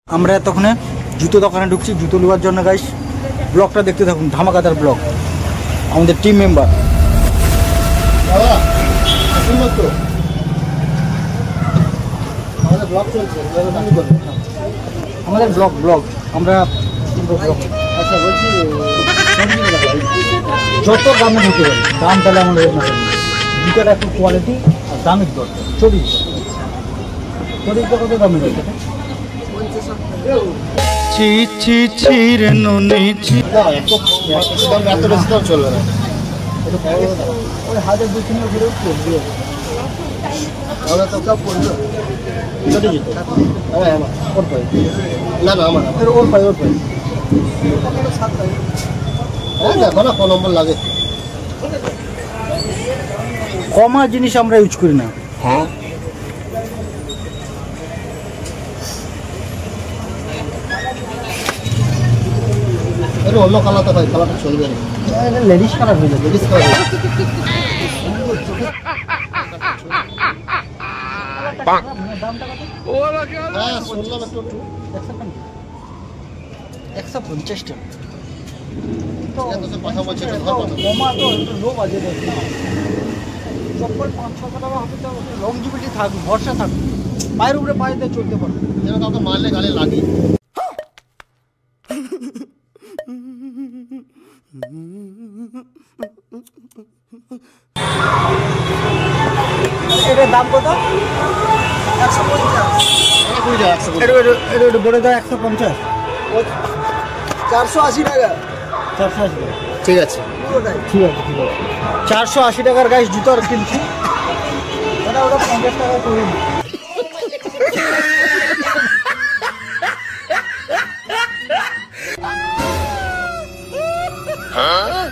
আমরা এতক্ষণে জুতো দোকানে ঢুকছি জুতো নেওয়ার জন্য গাইস। ব্লগটা দেখতে থাকুন, ধামাকাদার ব্লগ। আমাদের টিম মেম্বার আমাদের ব্লগ আমরা আচ্ছা বলছি যত দামে ঢুকে যাবে দাম তাহলে আমাদের জুতোটা একটু কোয়ালিটি আর দামের দরকার। চল্লিশ কত দামে দরকার? ছি ছি ছি রে ননি ছি এত বেশি দাম চলবে না। ওই হাজার 200 করে চলবে। আমরা তো কাপ করব ছোট জুতো। হ্যাঁ ওর পাই না না আমার ওর পাই হ্যাঁ দেখো না কোন নম্বর লাগে। কমা জিনিস আমরা ইউজ করি না। হ্যাঁ অন্য কালারটা ভাই, কালারটা চলবে না। লেডিস কালার হয়ে যাবে, লেডিস কালার। হ্যাঁ শুনলাম একটু 150 টাকা। লংজিভিটি থাকবে, ভরসা থাকবে, পায়ের উপরে পায়ে দিয়ে চলতে পারবে যেন কাউকে মারলে গালে লাগে। এটার দাম কত? 150 বলে দাও। 150 480 টাকা। 480 টাকা ঠিক আছে, ঠিক আছে, ঠিক আছে। 480 টাকার গাইস জুতো আর কিনছি। ওটা 50 টাকা করে দিই। হ্যাঁ